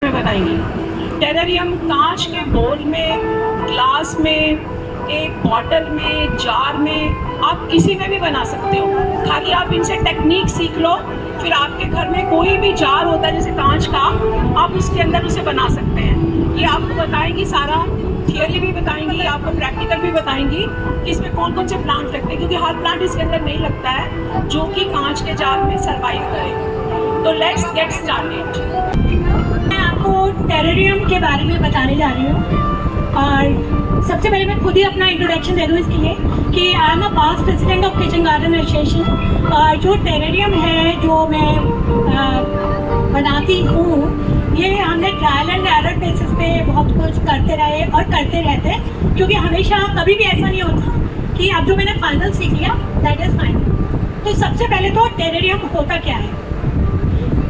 में बताएंगी। टेरेरियम कांच के बोल में, ग्लास में, एक बॉटल में, जार में, आप किसी में भी बना सकते हो। खाली आप इनसे टेक्निक सीख लो, फिर आपके घर में कोई भी जार होता है जैसे कांच का, आप उसके अंदर उसे बना सकते हैं। ये आपको बताएंगी, सारा थियोरी भी बताएंगी, आपको प्रैक्टिकल भी बताएंगी कि इसमें कौन कौन से प्लांट लगते हैं, क्योंकि हर प्लांट इसके अंदर नहीं लगता है जो कि कांच के जार में सर्वाइव करे। तो लेट्स गेट स्टार्टेड। मैं आपको टेरेरियम के बारे में बताने जा रही हूँ और सबसे पहले मैं खुद ही अपना इंट्रोडक्शन दे दूँ इसके लिए कि I am a past president of kitchen garden association. और जो टेरेरियम है जो मैं बनाती हूँ, ये हमने ट्रायल एंड एरर बेसिस पे बहुत कुछ करते रहे और करते रहते हैं, क्योंकि हमेशा कभी भी ऐसा नहीं होता कि अब जो मैंने फाइनल सीख लिया दैट इज़ फाइनल। तो सबसे पहले तो टेरेरियम होता क्या है।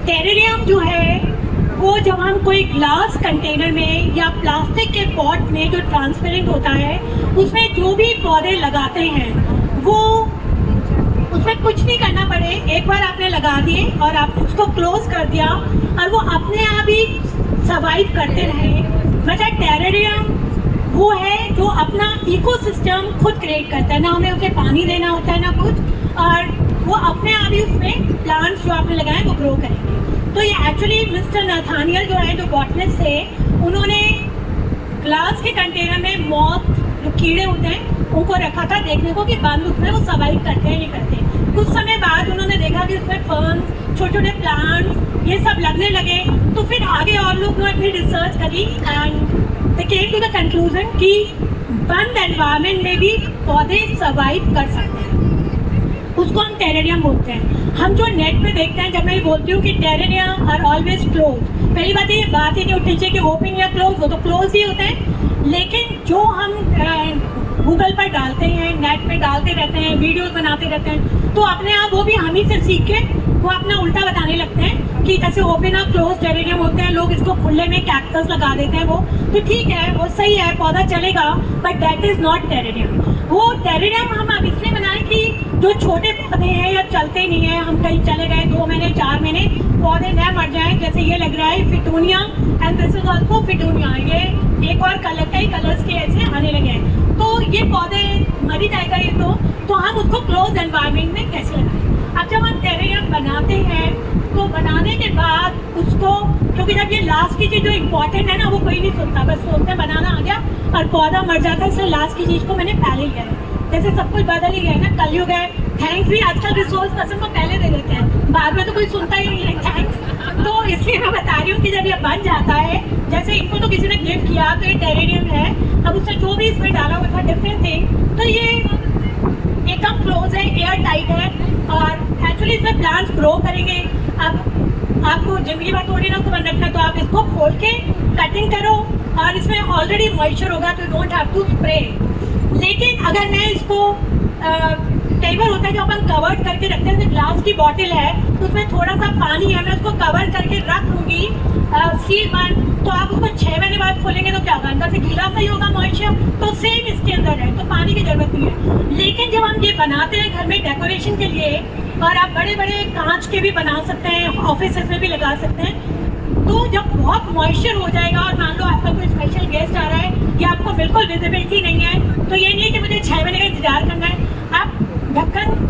टेरेरियम जो है वो जब हम कोई ग्लास कंटेनर में या प्लास्टिक के पॉट में जो ट्रांसपेरेंट होता है उसमें जो भी पौधे लगाते हैं वो उसमें कुछ नहीं करना पड़े, एक बार आपने लगा दिए और आपने उसको क्लोज कर दिया और वो अपने आप ही सर्वाइव करते रहे। मतलब टेरेरियम वो है जो अपना इकोसिस्टम खुद क्रिएट करता है, ना हमें उसे पानी देना होता है ना कुछ, और वो अपने आप ही उसमें प्लांट्स जो आपने लगाए वो ग्रो करेंगे। तो ये एक्चुअली मिस्टर नाथानियल जो है, जो बॉटनिस्ट थे, उन्होंने ग्लास के कंटेनर में मॉथ जो कीड़े होते हैं उनको रखा था देखने को कि बंद उसमें वो सर्वाइव करते हैं नहीं करते। कुछ समय बाद उन्होंने देखा कि उसमें फर्न्स, छोटे छोटे प्लांट्स ये सब लगने लगे। तो फिर आगे और लोग ने अपनी रिसर्च करी and they came to the conclusion कि बंद एनवायरनमेंट में भी पौधे सर्वाइव कर सकते हैं। उसको हम टेरेरियम बोलते हैं। हम जो नेट पे देखते हैं, जब मैं बोलती हूँ कि टेरेरियम आर ऑलवेज क्लोज, पहली बात ये बात ही नहीं उठनी चाहिए कि ओपन या क्लोज, वो तो क्लोज ही होते हैं। लेकिन जो हम गूगल पर डालते हैं, नेट पे डालते रहते हैं, वीडियोस बनाते रहते हैं, तो अपने आप वो भी हम ही से सीख के वो अपना उल्टा बताने लगते हैं कि जैसे ओपन और क्लोज टेरेरियम होते हैं। लोग इसको खुले में कैक्टस लगा देते हैं, वो तो ठीक है, वो सही है, पौधा चलेगा, but that is not terrarium. वो टेरेरियम हम अब इसलिए बनाएं कि जो छोटे पौधे हैं या चलते नहीं हैं, हम कहीं चले गए 2 महीने 4 महीने, पौधे न मर जाएं। जैसे ये लग रहा है फिटूनिया एंड दिस इज ऑल्सो फिटूनिया, ये एक और कलर, कई कलर्स के ऐसे आने लगे हैं, तो ये पौधे मर ही जाएगा ये तो हम उसको क्लोज एनवायरनमेंट में कैसे लगाएं। अब जब हम टेरेरियम बनाते हैं तो बनाने के बाद उसको, क्योंकि जब ये लास्ट की चीज़ जो इम्पोर्टेंट है ना, वो कोई नहीं सुनता, बस सोचते बनाना आ गया और पौधा मर जाता है, इसलिए लास्ट की चीज़ को मैंने पहले लिया है। जैसे सब कुछ बदल ही गया है ना, कलयुग है, थैंक्स भी आजकल रिसोर्स पर्सन को पहले दे देते हैं, बाद में तो कोई सुनता ही नहीं है थैंक्स। तो इसलिए मैं बता रही हूँ कि जब ये बन जाता है, जैसे इनको तो किसी ने गिफ्ट किया तो ये टेरेरियम है, अब उसने जो भी इसमें डाला हुआ था डिफरेंट थिंग, तो ये एकदम क्लोज है, एयर टाइट है और एक्चुअली इसमें प्लांट्स ग्रो करेंगे। अब आपको जिंदगी भर थोड़ी ना उसको बन रखना, तो आप इसको खोल के कटिंग करो और इसमें ऑलरेडी मॉइस्चर होगा तो you don't have to spray. लेकिन अगर मैं इसको कई बार होता है जो अपन कवर्ड करके रखते हैं, ग्लास की बॉटल है तो उसमें थोड़ा सा पानी है, मैं उसको कवर करके रख दूँगी सील बंद, तो आप उसको 6 महीने बाद खोलेंगे तो क्या होगा, अंदर से गीला सही होगा मॉइस्चर, तो सेम इसके अंदर है, तो पानी की जरूरत नहीं है। लेकिन जब हम ये बनाते हैं घर में डेकोरेशन के लिए, और आप बड़े बड़े कांच के भी बना सकते हैं, ऑफिस में भी लगा सकते हैं, तो जब बहुत मॉइस्चर हो जाएगा और मान लो आपका कोई स्पेशल गेस्ट आ रहा है या आपको बिल्कुल विजिबिलिटी नहीं है, तो ये नहीं है कि मुझे 6 महीने का इंतजार करना है, आप ढक्कन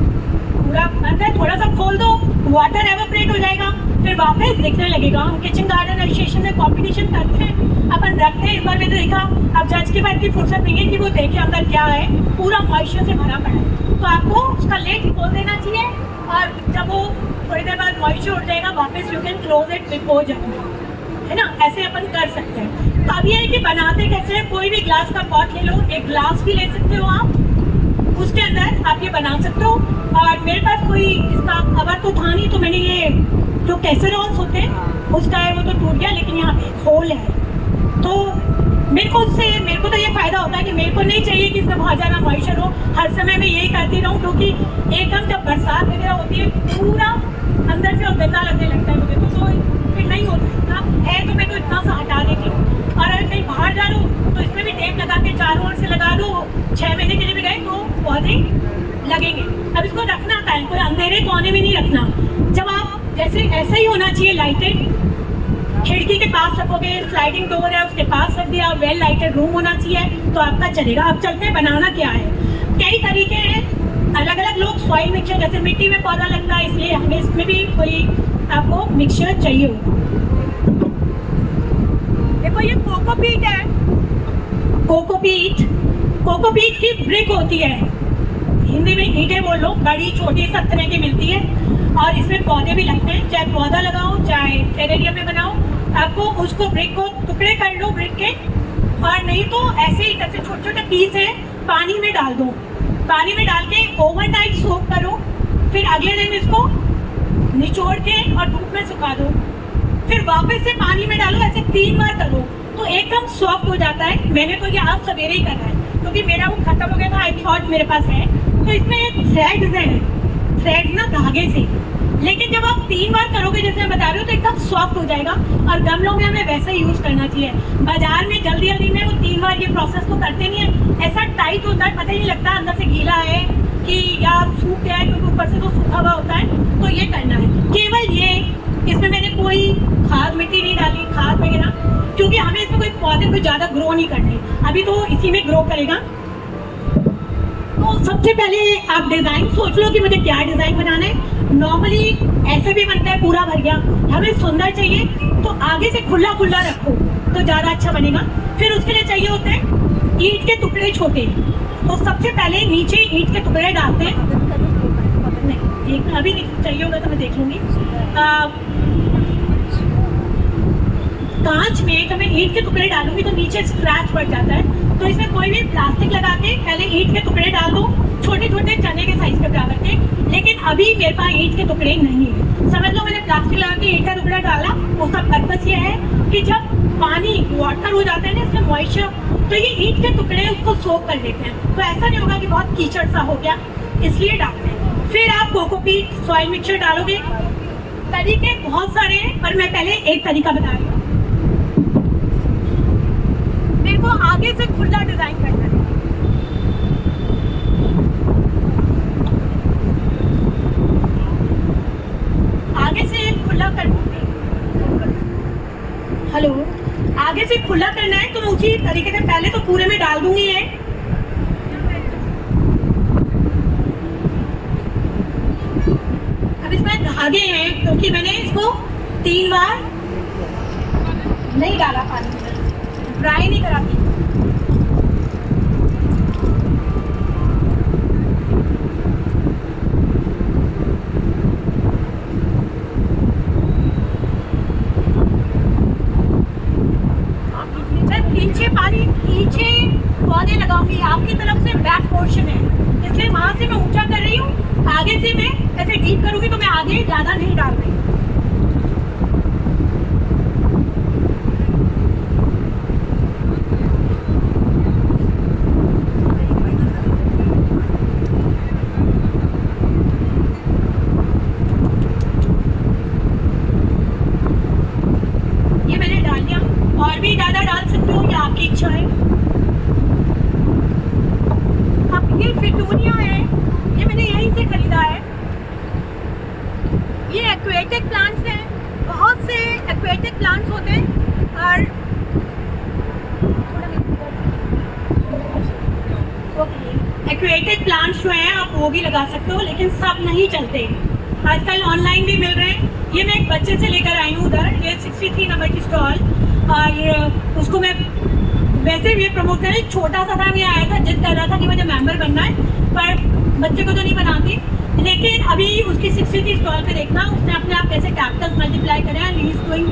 पूरा अंदर थोड़ा सा खोल दो, वाटर एवापोरेट हो जाएगा, फिर वापस दिखने लगेगा। हम किचन गार्डन एसोसिएशन में कंपटीशन करते हैं, अपन रखते हैं, इस बार मैंने देखा, अब जज के बाद की फुर्सत नहीं है कि वो देखे अंदर क्या है, पूरा मॉइस्चर से भरा पड़ा है, तो आपको उसका लेट खोल देना चाहिए और जब वो थोड़ी देर बाद मॉइस्चर उठ जाएगा वापस you can close it before जब, है ना, ऐसे अपन कर सकते हैं। तो अब ये है कि बनाते कैसे हैं, कोई भी ग्लास का पॉट ले लो, एक ग्लास भी ले सकते हो आप, उसके अंदर आप ये बना सकते हो। और मेरे पास कोई इसका कवर तो था नहीं, तो मैंने ये जो कैसरोल्स होते हैं उसका है, वो तो टूट गया, लेकिन यहाँ पे एक होल है, तो मेरे को तो ये फ़ायदा होता है कि मेरे को नहीं चाहिए कि इसमें बहुत ज़्यादा मॉइस्चर हो, हर समय मैं यही करती रहूँ, क्योंकि एकदम जब बरसात वगैरह होती है पूरा अंदर से और गंदा लगने लगता है मुझे, तो फिर नहीं होता इतना है, तो मैं तो इतना सा हटा देती हूँ। और अगर कहीं बाहर जा रहा हूँ तो इसमें भी टेप लगा के चारों ओर से लगा दो, 6 महीने के लिए भी गए तो पौधे लगेंगे। अब इसको रखना कहीं कोई अंधेरे कोने में नहीं रखना, जब आप जैसे ऐसा ही होना चाहिए लाइटेड, खिड़की के पास रखोगे, स्लाइडिंग डोर है उसके पास रख दिया, वेल लाइटेड रूम होना चाहिए तो आपका चलेगा। अब चलते हैं बनाना क्या है। कई तरीके हैं, अलग अलग लोग सॉइल मिक्सचर, जैसे मिट्टी में पौधा लगता है इसलिए हमें इसमें भी कोई आपको मिक्सचर चाहिए होगा। देखो ये कोकोपीट है, कोकोपीट की ब्रिक होती है, हिंदी में ईंटें बोल लो, बड़ी छोटी सब तरह की मिलती है और इसमें पौधे भी लगते हैं। चाहे पौधा लगाओ चाहे टेरेरियम में बनाओ, आपको उसको ब्रिक को टुकड़े कर लो ब्रिक के, और नहीं तो ऐसे ही जैसे छोटे छोटे पीस है पानी में डाल दो, पानी में डाल के ओवरनाइट सोक करो, फिर अगले दिन इसको निचोड़ के और धूप में सुखा दो, फिर वापस से पानी में डालो, ऐसे 3 बार करो तो एकदम सॉफ्ट हो जाता है। मैंने तो ये आज सवेरे ही करना है क्योंकि मेरा वो खत्म हो गया था, आई थॉट मेरे पास है। तो इसमें थ्रेड्स हैं, थ्रेड्स ना धागे से, लेकिन जब आप 3 बार करोगे जैसे मैं बता रही हूँ तो एकदम सॉफ्ट हो जाएगा। और गमलों में हमें वैसा ही यूज़ करना चाहिए। बाजार में जल्दी जल्दी में वो 3 बार ये प्रोसेस तो करते नहीं है, ऐसा टाइट होता है पता ही नहीं लगता अंदर से गीला है कि या सूख गया है, क्योंकि ऊपर से तो सूखा हुआ होता है। तो ये करना है केवल ये, इसमें मैंने कोई खाद मिट्टी नहीं डाली, खाद वगैरह, क्योंकि हमें इसमें कोई पौधे कोई ज़्यादा ग्रो नहीं करने, अभी तो इसी में ग्रो करेगा। तो सबसे पहले आप डिज़ाइन सोच लो कि मुझे क्या डिज़ाइन बनाना है। नॉर्मली ऐसे भी बनता है पूरा भर गया, हमें सुंदर चाहिए तो आगे से खुला खुला रखो तो ज़्यादा अच्छा बनेगा। फिर उसके लिए चाहिए होते हैं ईंट के टुकड़े छोटे, तो सबसे पहले नीचे ईंट के टुकड़े डालते हैं। नहीं एक अभी चाहिए होगा तो मैं देख लूँगी। कांच में जब मैं ईंट के टुकड़े डालूंगी तो नीचे स्क्रैच पड़ जाता है, तो इसमें कोई भी प्लास्टिक लगा के पहले ईंट के टुकड़े डाल दो, छोटे छोटे चने के साइज के बराबर के। लेकिन अभी मेरे पास ईंट के टुकड़े नहीं है, समझ लो मैंने प्लास्टिक लगा के ईंट का टुकड़ा डाला। उसका पर्पस ये है कि जब पानी वाटर हो जाता है ना इसमें मॉइस्चर, तो ये ईंट के टुकड़े उसको सोक कर लेते हैं, तो ऐसा नहीं होगा कि बहुत कीचड़ सा हो गया, इसलिए डालते हैं। फिर आप कोकोपीट सॉइल मिक्सचर डालोगे। तरीके बहुत सारे हैं पर मैं पहले एक तरीका बता रही हूँ। मेरे को आगे से खुला डिजाइन करना है, आगे से खुला कर, हेलो, आगे से खुला करना है तो मैं उसी तरीके से पहले तो पूरे में डाल दूंगी ये। अब इसमें धागे हैं क्योंकि मैंने इसको 3 बार नहीं डाला, पानी में ड्राई नहीं कराती। पीछे पौधे लगाऊंगी, आपकी तरफ से बैक पोर्शन है इसलिए वहां से मैं ऊंचा कर रही हूँ, आगे से मैं ऐसे डीप करूंगी तो मैं आगे ज्यादा नहीं डाल रही। ये मैंने डाल दिया, और भी ज्यादा डाल सकते हो, ये आपकी इच्छा है। अब ये फिटूनिया है, ये मैंने यहीं से खरीदा है। ये एक्वेटिक प्लांट्स हैं, बहुत से एक्वेटिक प्लांट्स होते हैं और एक्वेटिक प्लांट्स जो हैं आप वो भी लगा सकते हो, लेकिन सब नहीं चलते, आजकल ऑनलाइन भी मिल रहे हैं। ये मैं एक बच्चे से लेकर आई हूँ उधर, ये 63 नंबर की स्टॉल, और उसको मैं वैसे भी प्रमोट कर, छोटा सा था, मैं आया था जिद कर रहा था कि मुझे मेंबर बनना है, पर बच्चे को तो नहीं बनाती। लेकिन अभी उसकी 63 स्टॉल पे देखना उसने अपने आप कैसे कैपिटल्स मल्टीप्लाई करे हैं, लीज गोइंग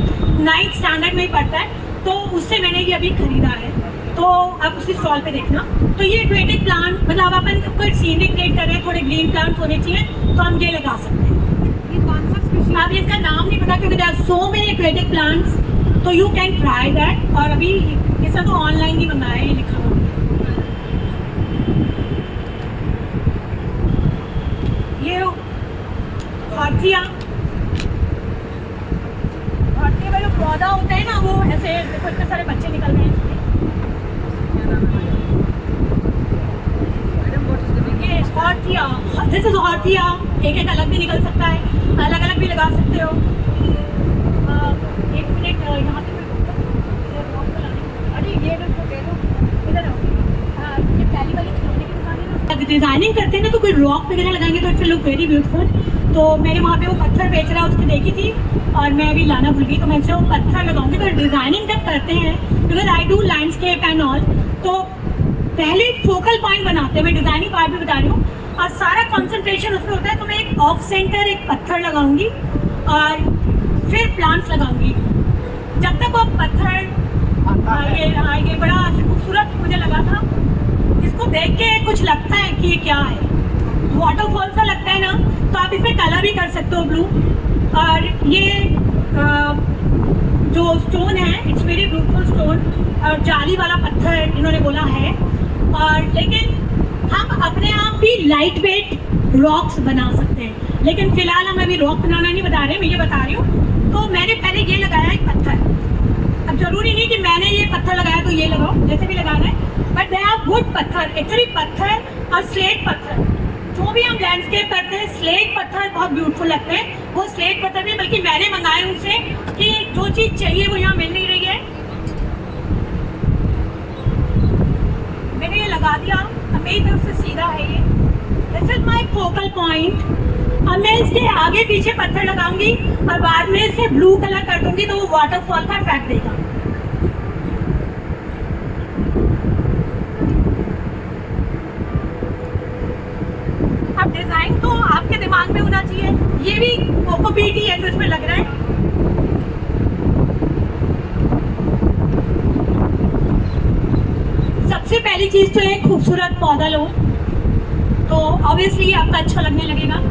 9th स्टैंडर्ड में ही पढ़ता है, तो उससे मैंने ये अभी खरीदा है, तो आप उसकी स्टॉल पे देखना। तो ये एक्वेटिक प्लांट, मतलब अपन कोई सीनरी क्रिएट कर रहे हैं, थोड़े ग्रीन प्लांट्स होने चाहिए, तो हम ये लगा सकते हैं। ये कौन सा स्पीशीज, आप इसका नाम नहीं पता क्योंकि there are so many aquatic plants, तो यू कैन ट्राई दैट। और अभी इसका तो ऑनलाइन ही मंगाया है, ये लिखा हुआ। ये हाथिया में जो पौधा होता है ना, वो ऐसे देखो इतने सारे बच्चे निकल रहे हैं। ये हाथिया, दिस इज हाथिया, एक एक अलग भी निकल सकता है, अलग अलग भी लगा सकते हो। एक मिनट यहाँ पे अरे ये दे दो, इधर आओ। ये पहली वाली खिलौने की दुकान है ना, डिजाइनिंग करते हैं ना, तो कोई रॉक वगैरह लगाएंगे तो it will look very beautiful. तो मैंने वहाँ पे वो पत्थर बेच रहा है, उसको देखी थी और मैं अभी लाना भूल गई, तो मैं वो पत्थर लगाऊंगी। तो डिजाइनिंग जब करते हैं, because I do landscape and all, तो पहले फोकल पॉइंट बनाते हैं, मैं डिजाइनिंग पार्ट भी बता रही हूँ, और सारा कंसंट्रेशन उसमें होता है। तो मैं एक ऑफ सेंटर एक पत्थर लगाऊंगी और फिर प्लांट्स लगाऊंगी। जब तक वो पत्थर ये बड़ा खूबसूरत मुझे लगा था, इसको देख के कुछ लगता है कि ये क्या है, वाटरफॉल सा लगता है ना, तो आप इसमें कलर भी कर सकते हो ब्लू। और ये जो स्टोन है, इट्स वेरी ब्यूटीफुल स्टोन, और जाली वाला पत्थर इन्होंने बोला है। और लेकिन हम अपने आप भी लाइट वेट रॉक्स बना सकते हैं, लेकिन फिलहाल हम अभी रॉक बनाना नहीं बता रहे, मैं ये बता रही हूँ। तो मैंने पहले ये लगाया एक पत्थर, अब जरूरी नहीं कि मैंने ये पत्थर लगाया तो ये लगाओ, जैसे भी लगाना है, बट दे आर गुड पत्थर। एक्चुअली पत्थर और स्लेट पत्थर, जो भी हम लैंडस्केप करते हैं, स्लेट पत्थर बहुत ब्यूटीफुल लगते हैं। वो स्लेट पत्थर भी बल्कि मैंने मंगाए उनसे कि जो चीज़ चाहिए वो यहाँ मिल नहीं रही है, मैंने ये लगा दिया। अब मेरी तरफ से सीधा है ये, this is my focal point. अब मैं इसके आगे पीछे पत्थर लगाऊंगी और बाद में इसे ब्लू कलर कर दूंगी, तो वो वाटरफॉल का इफेक्ट देगा। अब डिजाइन तो आपके दिमाग में होना चाहिए, ये भी कोकोपीट ही है जो इसमें लग रहा है। सबसे पहली चीज तो है खूबसूरत पौधा लो, तो ऑब्वियसली आपका अच्छा लगने लगेगा।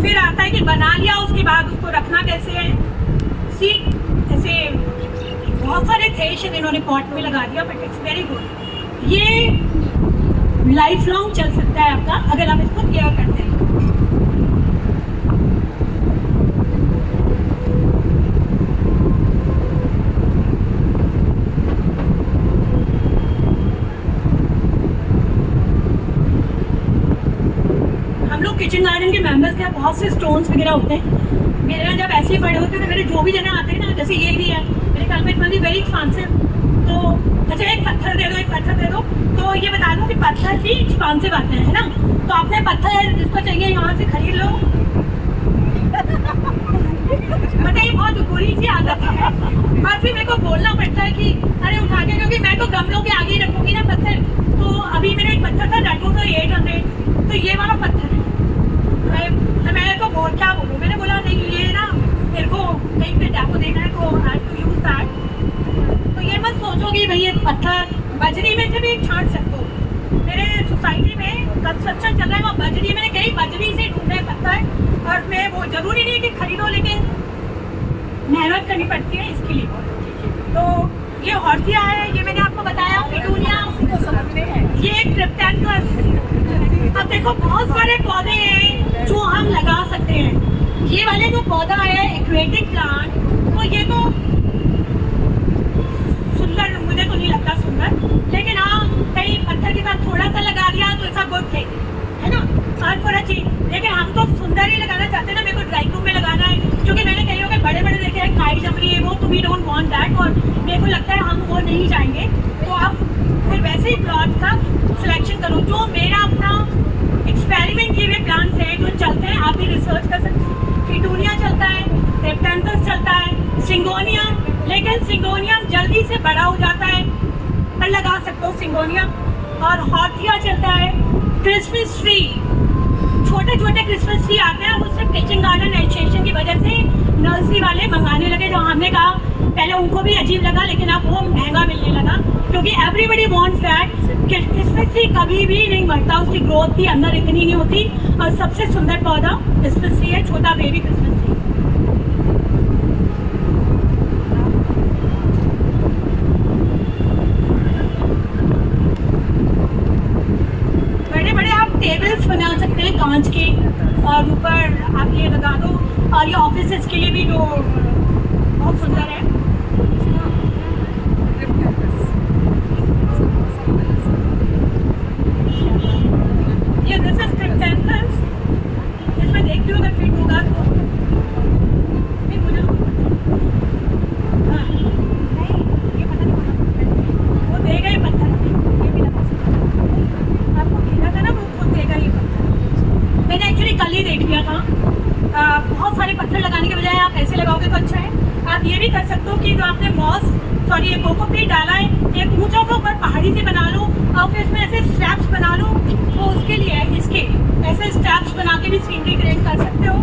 फिर आता है कि बना लिया, उसके बाद उसको रखना कैसे है। सी ऐसे बहुत सारे थे, इन्होंने पॉट में लगा दिया, बट इट्स वेरी गुड। ये लाइफ लॉन्ग चल सकता है आपका, अगर आप इसको केयर करते हैं। किचन गार्डन के मेंबर्स के यहाँ बहुत से स्टोन्स वगैरह होते हैं। मेरे यहाँ जब ऐसे ही बड़े होते हैं तो मेरे जो भी जने आते हैं ना, जैसे ये भी है मेरे ख्याल में, it must be very expensive. तो अच्छा एक पत्थर दे दो, एक पत्थर दे दो, तो ये बता दूँ कि पत्थर भी एक्सपेंसिव आते हैं, है ना। तो आपने पत्थर जिसको चाहिए यहाँ से खरीद लो। मतलब ये बहुत बुरी सी आदत है, और फिर मेरे को बोलना पड़ता है कि अरे उठा के, क्योंकि मैं तो गमलों के आगे ही रखूंगी ना पत्थर। तो अभी मेरा एक पत्थर था, डेट वाज 800, तो ये वाला पत्थर है। मैंने तो बोल क्या बोलूँ, मैंने बोला नहीं ये ना मेरे को कहीं पे डेपो देना है, तो आई टू यूज दैट। तो ये मत सोचो कि भाई ये पत्थर बजरी में से भी छांट सकते हो। मेरे सोसाइटी में कंस्ट्रक्शन चल रहा है, वहाँ बजरी, मैंने कहीं बजरी से ढूंढे पत्थर, और मैं वो जरूरी नहीं है कि खरीदो, लेकिन मेहनत करनी पड़ती है इसके लिए। तो ये हॉर्सिया है, ये मैंने आपको बताया, पिटूनिया, ये क्रिप्टेंथस। अब देखो बहुत सारे पौधे हैं जो हम लगा सकते हैं। ये वाले जो पौधा है एक्वेटिक प्लांट, तो ये तो सुंदर मुझे तो नहीं लगता सुंदर, लेकिन हाँ कहीं पत्थर के साथ थोड़ा सा लगा दिया तो ऐसा गुड थिंग है ना, और थोड़ा चीज। लेकिन हम तो सुंदर ही लगाना चाहते हैं ना। मेरे को ड्राई रूम में लगाना है, क्योंकि मैंने कहीं होकर बड़े बड़े देखे हैं, काई जम रही है वो, तो वी डोंट वांट दैट, और मेरे को लगता है हम वो नहीं चाहेंगे। तो आप फिर वैसे ही प्लॉट का सिलेक्शन करो। जो मेरा अपना एक्सपेरिमेंट किए हुए प्लांट्स हैं जो चलते हैं, आप भी रिसर्च कर सकते हैं। फिटूनिया चलता है, क्रिप्टेंथस चलता है, सिंगोनिया, लेकिन सिंगोनिया जल्दी से बड़ा हो जाता है, पर लगा सकते हो सिंगोनिया। और हॉर्सिया चलता है, क्रिसमस ट्री, छोटे छोटे क्रिसमस ट्री आते हैं, उससे किचन गार्डन एसोसिएशन की वजह से नर्सरी वाले मंगाने लगे। जो हमने कहा पहले उनको भी अजीब लगा, लेकिन अब वो महंगा मिलने लगा, क्योंकि everybody wants that. Christmas tree कभी भी नहीं मरता, उसकी ग्रोथ भी अंदर इतनी नहीं होती, और सबसे सुंदर पौधा क्रिसमस ट्री है, छोटा बेबी क्रिसमस ट्री। बड़े बड़े आप टेबल्स बना सकते हैं कांच के, और ऊपर आप ये लगा दो, और ये ऑफिसेस के लिए भी जो बहुत सुंदर है। ये दिस इज क्रिप्टेंथस, इसमें देखती हूँ अगर फिट होगा तो। भी कर सकते हो कि जो आपने एक कोकोपीट डाला है, एक ऊंचा सा ऊपर पहाड़ी से बना लो और फिर इसमें ऐसे स्ट्रैप्स बना लो, तो उसके लिए है इसके ऐसे स्ट्रैप्स बना के भी सीनरी क्रिएट कर सकते हो।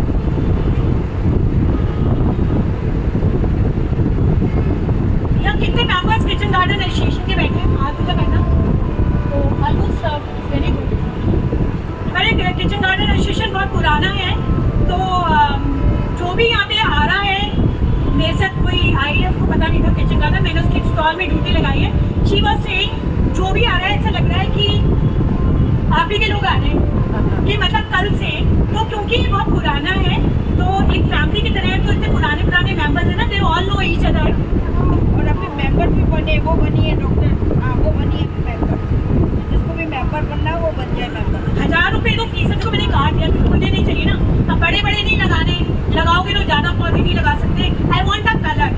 यहाँ कितने मेंबर्स किचन गार्डन एसोसिएशन के बैठे हैं, हाथ ऊपर करना, तो ऑलमोस्ट वेरी गुड। हमारे किचन गार्डन एसोसिएशन बहुत पुराना है, तो जो भी यहाँ पे आ रहा है, मेरे साथ कोई आई है, उसको पता नहीं था किचन गार्डन, मैंने उसके स्टॉल में ड्यूटी लगाई है। शी वाज सेइंग जो भी आ रहा है ऐसा लग रहा है कि आप ही के लोग आ रहे हैं, ये मतलब कल से, तो क्योंकि ये बहुत पुराना है तो एक फैमिली की तरह है, तो इतने पुराने मेंबर्स हैं ना, they all know each other. और अपने मेंबर भी बने, वो बनी है डॉक्टर, हाँ वो बनी है मेंबर, जिसको भी मेंबर बनना है वो बन जाए मेंबर। 1000 रुपये तो फीस को मैंने काट दिया, क्योंकि मुझे नहीं चाहिए ना, अब बड़े नहीं लगाने, लगाओगे तो ज़्यादा पौधे नहीं लगा सकते। I want a colour.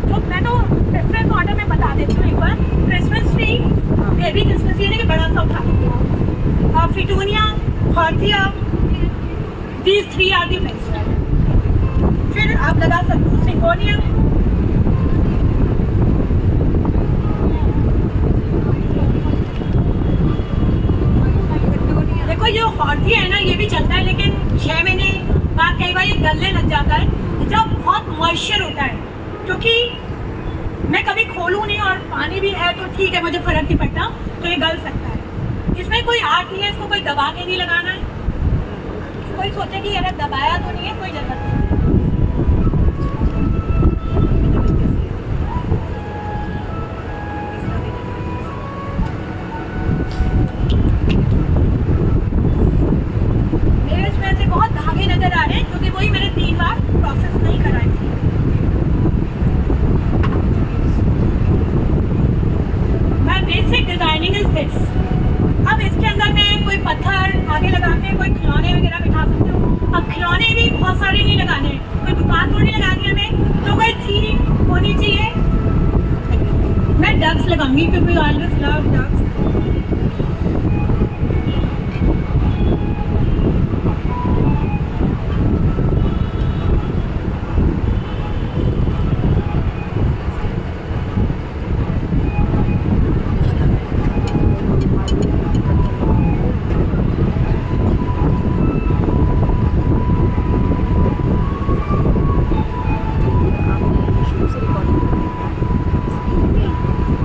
तो मैं तो प्रेफरेंस ऑर्डर में बता देती हूँ एक बार। क्रिसमस ट्री, बेबी क्रिसमस यानी कि बड़ा सा उठा, फिटूनिया, हॉर्थिया, these 3 are the best। फिर आप लगा सकते हो सिंगोनिया, देखो ये हॉर्थिया है ना, ये भी चलता है, लेकिन 6 महीने बाद कई बार ये गलने लग जाता है जब बहुत मॉइस्चर होता है, क्योंकि मैं कभी खोलूँ नहीं और पानी भी है तो ठीक है, मुझे फर्क नहीं पड़ता, तो ये गल सकता है। इसमें कोई आर्ट नहीं है, इसको कोई दबा के नहीं लगाना है, कोई सोचे कि अगर दबाया तो नहीं है, कोई जरूरत नहीं। मेरे इसमें से बहुत धागे नजर आ रहे हैं, क्योंकि वही मैंने 3 बार प्रोसेस नहीं कराई थी। My basic designing is this। अब इसके अंदर में कोई पत्थर आगे लगाते, कोई खिलौने वगैरह बिठा सकते हो। अब खिलौने भी बहुत सारे नहीं लगाने, कोई दुकान थोड़ी लगानी है हमें, तो कोई थीम होनी चाहिए। मैं डक्स लगाऊंगी क्योंकि आई ऑलवेज लव डक्स।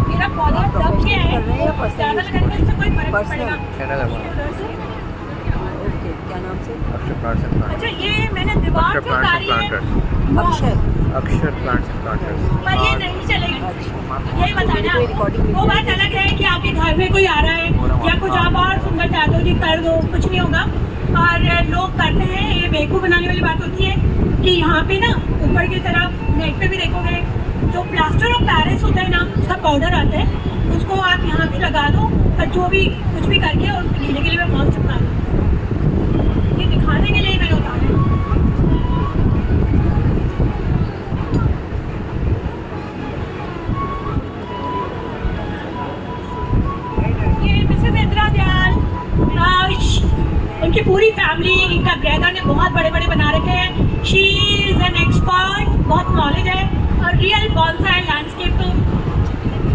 मेरा पौधा दब गया है, ज़्यादा लगाने से कोई फर्क नहीं पड़ेगा। ओके, क्या नाम से? अक्षर प्लांट्स एंड अच्छा, ये मैंने दीवार अक्षर से प्लांट्स उतारी एंड है, प्लांटर्स अक्षर प्लांट्स एंड प्लांटर्स पर ये नहीं चलेगी। यही बताना, कोई recording वो बात अलग है कि आपके घर में कोई आ रहा है या कुछ आप और सुंदर चाहते हो जी, कर दो, कुछ नहीं होगा। और लोग करते हैं, ये बेवकूफ़ बनाने वाली बात होती है कि यहाँ पे ना ऊपर की तरफ नेट पे भी देखोगे, जो प्लास्टर ऑफ पेरिस होता है ना, उसका पाउडर आता है, उसको आप यहाँ पे लगा दो और जो भी कुछ भी करके और पीने के लिए मैं बहुत चिपका दूँ। ये दिखाने के लिए मैंने उतारा है। ये मिसेस इंदिरा दयाल, उनकी पूरी फैमिली, इनका ब्रदर ने बहुत बड़े बना रखे हैं। शी इज एन एक्सपर्ट, बहुत नॉलेज है, और रियल बॉन्साई लैंडस्केप तो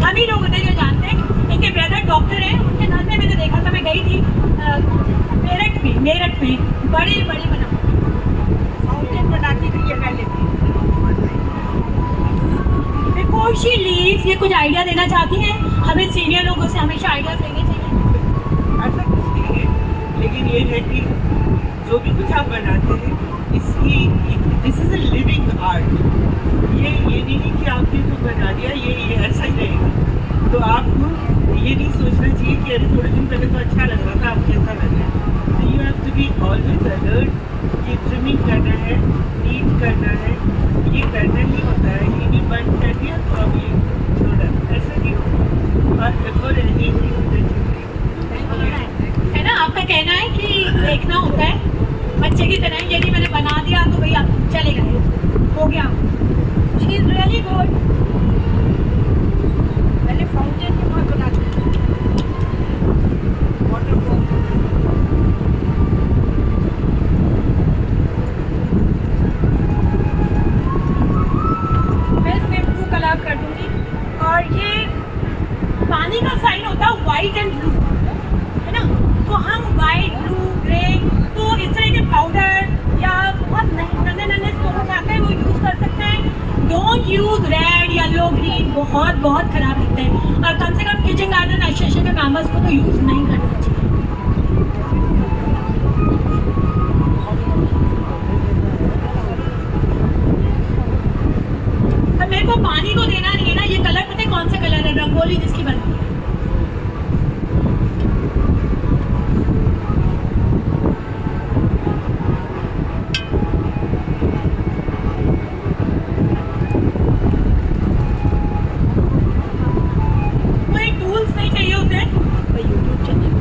हम ही लोग होते हैं जो जानते हैं। इनके ब्रदर डॉक्टर हैं, उनके घर में मैंने देखा था, मैं गई थी मेरठ में बड़ी बना फाउंटेन बनाती थी ये पहले। बिफोर शी लीव्स, ये कुछ आइडिया देना चाहती हैं। हमें सीनियर लोगों से हमेशा आइडियाज लेने चाहिए। ऐसा कुछ नहीं है, लेकिन ये है कि जो भी कुछ आप बनाते हैं, this is a living art. ये नहीं है कि आपने तो बना दिया, ये ऐसा ही रहेगा। तो आपको ये नहीं सोचना चाहिए कि अरे थोड़े दिन पहले तो अच्छा लग रहा था, अब कैसा लग रहा है। तो you have to be always alert. ये ट्रिमिंग करना है, नीट करना है, ये करना ही होता है। ये नहीं बंद कर दिया तो अब ये छोड़ा, ऐसा नहीं होता। और बिफोर एनीथिंग है ना, आपका कहना है कि देखना होता है बच्चे की तरह, ये नहीं मैंने बना दिया तो भैया चले गए, हो गया। She is really good. पहले फाउंटेन भी बहुत बनाते थे, वाटरफॉल। मैं इसमें ब्लू कलर कर दूंगी। और ये पानी का साइन होता है वाइट एंड ब्लू, है ना? तो हम वाइट, ब्लू, ग्रे, तो इस तरह के पाउडर या बहुत नन्हे नन्हे स्टोन्स आते हैं वो यूज़ कर सकते हैं। Don't use red, yellow, green, बहुत बहुत खराब दिखते हैं। और कम से कम किचन गार्डन एसोसिएशन के मेंबर्स को तो यूज़ नहीं करना चाहिए। अब मेरे को पानी को देना नहीं है ना। ये कलर पता है कौन सा कलर है? रंगोली जिसकी बनती है। कोई टूल्स नहीं चाहिए होते हैं, यूट्यूब चैनल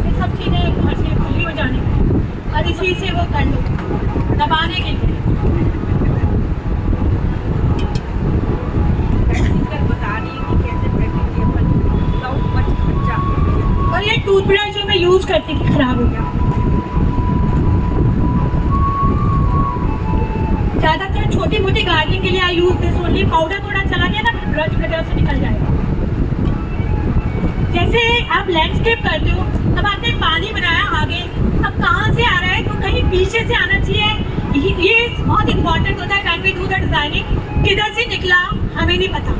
ये सब चीज़ें घर से खुली हो जाने की और इसी से वो कर लो दबाने के लिए। प्रैक्टिकल बता रही है कि कैसे प्रैक्टिकल विदाउट मच खर्चा। और ये टूथब्रश जो मैं यूज़ करती थी खराब हो गया। ज़्यादातर छोटी मोटी गार्डनिंग के लिए आई यूज़ दिस ओनली। पाउडर थोड़ा चला गया ना ब्रश वगैरह से निकल जाएगा। जैसे आप लैंडस्केप करते हो, अब आपने पानी बनाया आगे, अब कहाँ से आ रहा है? तो कहीं पीछे से आना चाहिए। ये बहुत इंपॉर्टेंट होता है when we do the designing. किधर से निकला हमें नहीं पता,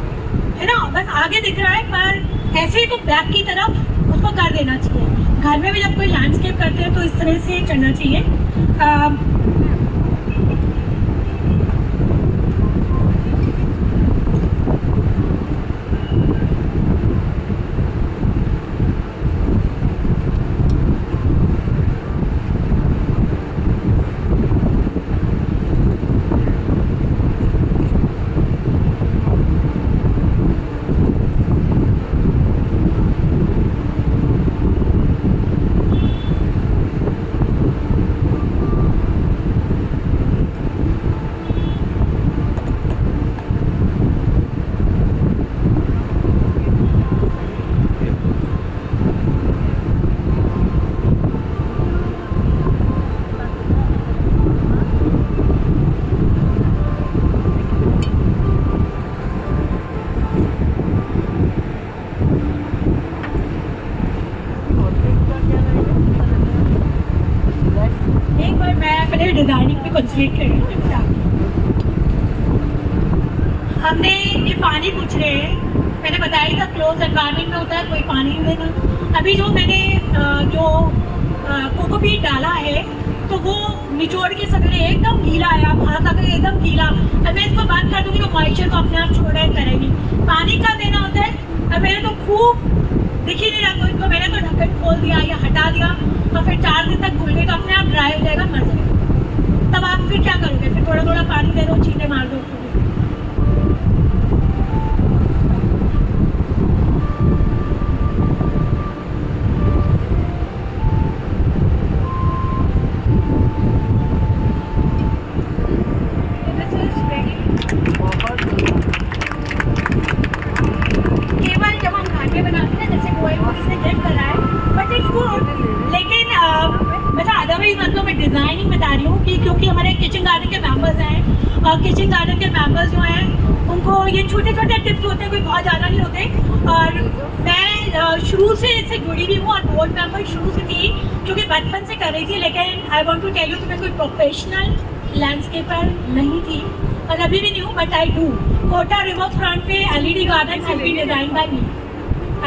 है ना? बस आगे दिख रहा है, पर ऐसे ही तो बैक की तरफ उसको कर देना चाहिए। घर में भी जब कोई लैंडस्केप करते हैं तो इस तरह से करना चाहिए। एक बार मैं अपने डिजाइनिंग पे कंसंट्रेट कर रही हूँ। हमने ये पानी पूछ रहे हैं, मैंने बताया था क्लोज एनवायरनमेंट में होता है कोई पानी नहीं देना। अभी जो मैंने कोकोपीट डाला है तो वो निचोड़ के सगड़े एकदम गीला है। आप हाथ आकर एकदम गीला, अब मैं इसको बंद कर दूँगी तो मॉइस्चर को अपने आप छोड़ा करेगी। पानी का देना होता है। अब मैंने तो खूब दिख ही नहीं रहा तो इनको मैंने तो ढक्कन खोल दिया या हटा दिया और फिर 4 दिन तक भूल गए तो अपने आप ड्राई हो जाएगा, मर जाएगा। तब आप फिर क्या करोगे? फिर थोड़ा थोड़ा पानी दे दो, छींटे मार दो। केवल जब हम घर में बनाते हैं जैसे कोई उसने डेट कर रहा है बट इट्स गुड। लेकिन मतलब अदरवाइज मतलब मैं डिज़ाइनिंग बता रही हूँ कि क्योंकि हमारे किचन गार्डन के मेंबर्स हैं और किचन गार्डन के मेंबर्स जो हैं उनको ये छोटे छोटे टिप्स होते हैं, कोई बहुत ज़्यादा नहीं होते। और मैं शुरू से इससे जुड़ी हुई हूँ और बोर्ड मेंबर शुरू से थी क्योंकि बचपन से कर रही थी। लेकिन I want to tell you कि मैं कोई प्रोफेशनल लैंडस्केपर नहीं थी और अभी भी नहीं हूँ, but I do. Kota river front पे LED garden has been design by me.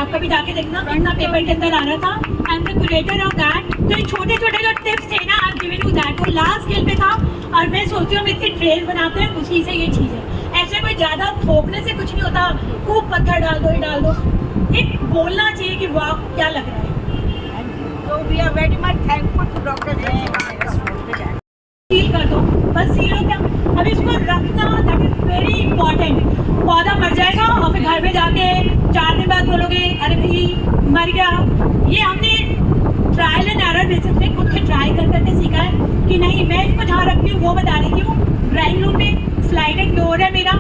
आप कभी जाके देखना, कितना पेपर के अंदर आ रहा था। I am the creator of that. तो ये छोटे छोटे जो टिप्स थे ना, I am giving you that. वो लास्ट स्केल पे था और मैं सोचती हूँ हम इतनी ट्रेन बनाते हैं उसी से ये चीज़ है। ऐसे कोई ज़्यादा थोपने से कुछ नहीं होता, खूब पत्थर डाल दो, ये डाल दो। एक बोलना चाहिए कि वाह क्या लग रहा है। So we are very much thankful to Dr. Jayashree. Seal कर दो, बस सील हो क्या। अब इसको रखना दैट इज वेरी इंपॉर्टेंट। पौधा मर जाएगा और फिर घर में जाके 4 दिन बाद बोलोगे अरे भाई मर गया। ये हमने ट्रायल एंड एरर बेसिस पे खुद से ट्राई कर करके सीखा है कि नहीं। मैं इसको जहाँ रखती हूँ वो बता रही हूँ, ड्राइंग रूम में स्लाइडिंग डोर है मेरा,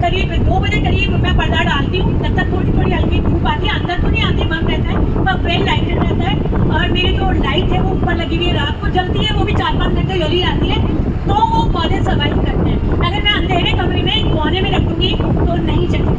करीब 2 बजे करीब मैं पर्दा डालती हूँ, तब तक थोड़ी थोड़ी हल्की धूप आती है, अंदर तो नहीं आती, बंद रहता है पर वेल लाइटेड रहता है। और मेरी जो लाइट है वो ऊपर लगी हुई है, रात को जलती है, वो भी 4-5 घंटे जली आती है, तो वो पौधे सर्वाइव करते हैं। अगर मैं अंधेरे कमरे में कोने में रखूँगी तो नहीं चलेगा।